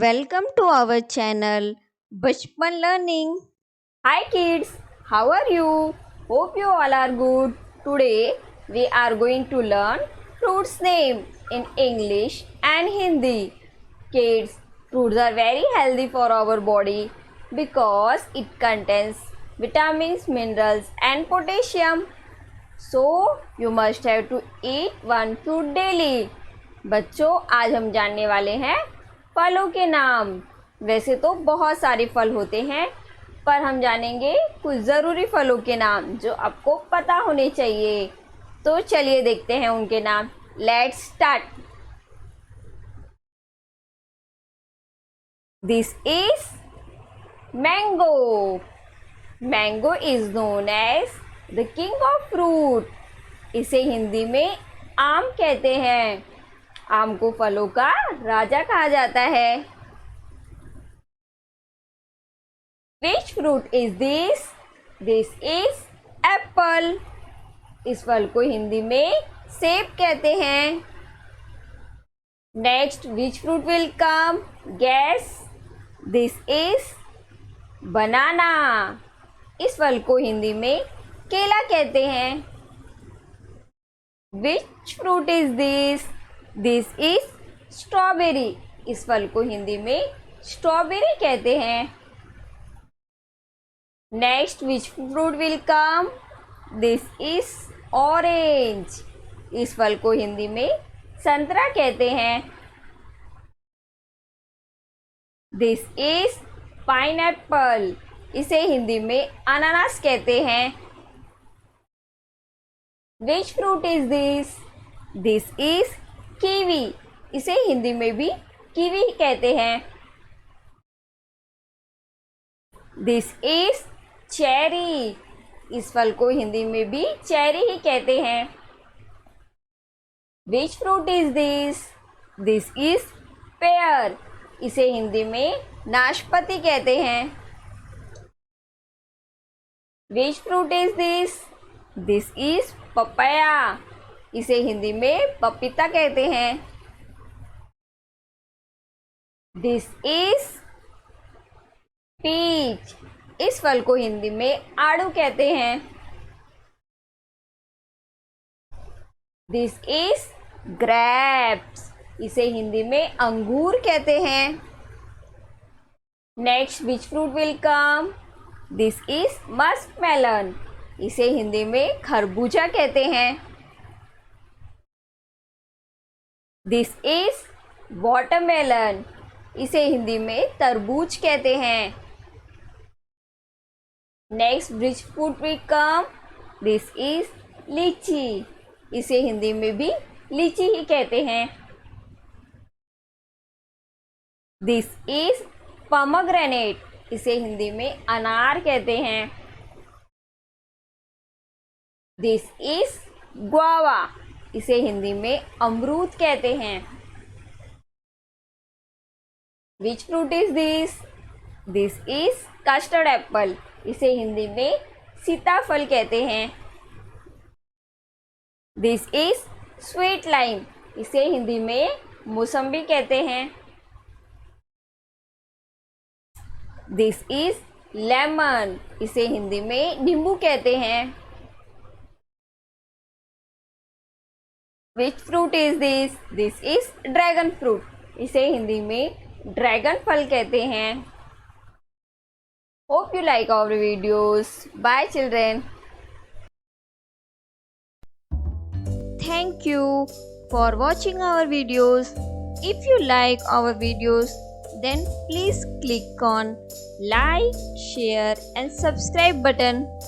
Welcome to our channel Bachpan Learning. Hi kids, how are you? Hope you all are good. Today we are going to learn fruits name in English and Hindi. Kids, fruits are very healthy for our body because it contains vitamins, minerals and potassium. So you must have to eat one fruit daily. बच्चों आज हम जानने वाले हैं फलों के नाम। वैसे तो बहुत सारे फल होते हैं पर हम जानेंगे कुछ ज़रूरी फलों के नाम जो आपको पता होने चाहिए। तो चलिए देखते हैं उनके नाम। Let's start. This is mango. Mango is known as the king of fruit. इसे हिंदी में आम कहते हैं। आम को फलों का राजा कहा जाता है। विच fruit is this? This is Apple. इस फल को हिंदी में सेब कहते हैं। Next, which fruit will come? Gas. This is banana. इस फल को हिंदी में केला कहते हैं। Which fruit is this? This is strawberry. इस फल को हिंदी में स्ट्रॉबेरी कहते हैं। Next, which fruit will come? This is orange. इस फल को हिंदी में संतरा कहते हैं। This is pineapple. इसे हिंदी में अनानास कहते हैं। Which fruit is this? This is kiwi. इसे हिंदी में भी कीवी कहते हैं। This is cherry. इस फल को हिंदी में भी चेरी ही कहते हैं। Which fruit is this? This is pear. इसे हिंदी में नाशपाती कहते हैं। Which fruit is this? This is papaya. इसे हिंदी में पपीता कहते हैं। This is peach. इस फल को हिंदी में आड़ू कहते हैं। This is grapes. इसे हिंदी में अंगूर कहते हैं। Next, which fruit will come? This is muskmelon. इसे हिंदी में खरबूजा कहते हैं। This is watermelon. इसे हिंदी में तरबूज कहते हैं। Next, which fruit will come? This is लीची। इसे हिंदी में भी लीची ही कहते हैं। This is pomegranate. इसे हिंदी में अनार कहते हैं। This is guava. इसे हिंदी में अमरूद कहते हैं। Which fruit is this? This is custard Apple. इसे हिंदी में सीताफल कहते हैं। This is sweet lime. इसे हिंदी में मौसम्बी कहते हैं। This is lemon. इसे हिंदी में नींबू कहते हैं। Which fruit is this? This is dragon fruit. इसे हिंदी में ड्रैगन फल कहते हैं। Hope you like our videos. Bye children. Thank you for watching our videos. If you like our videos, then please click on like, share and subscribe button.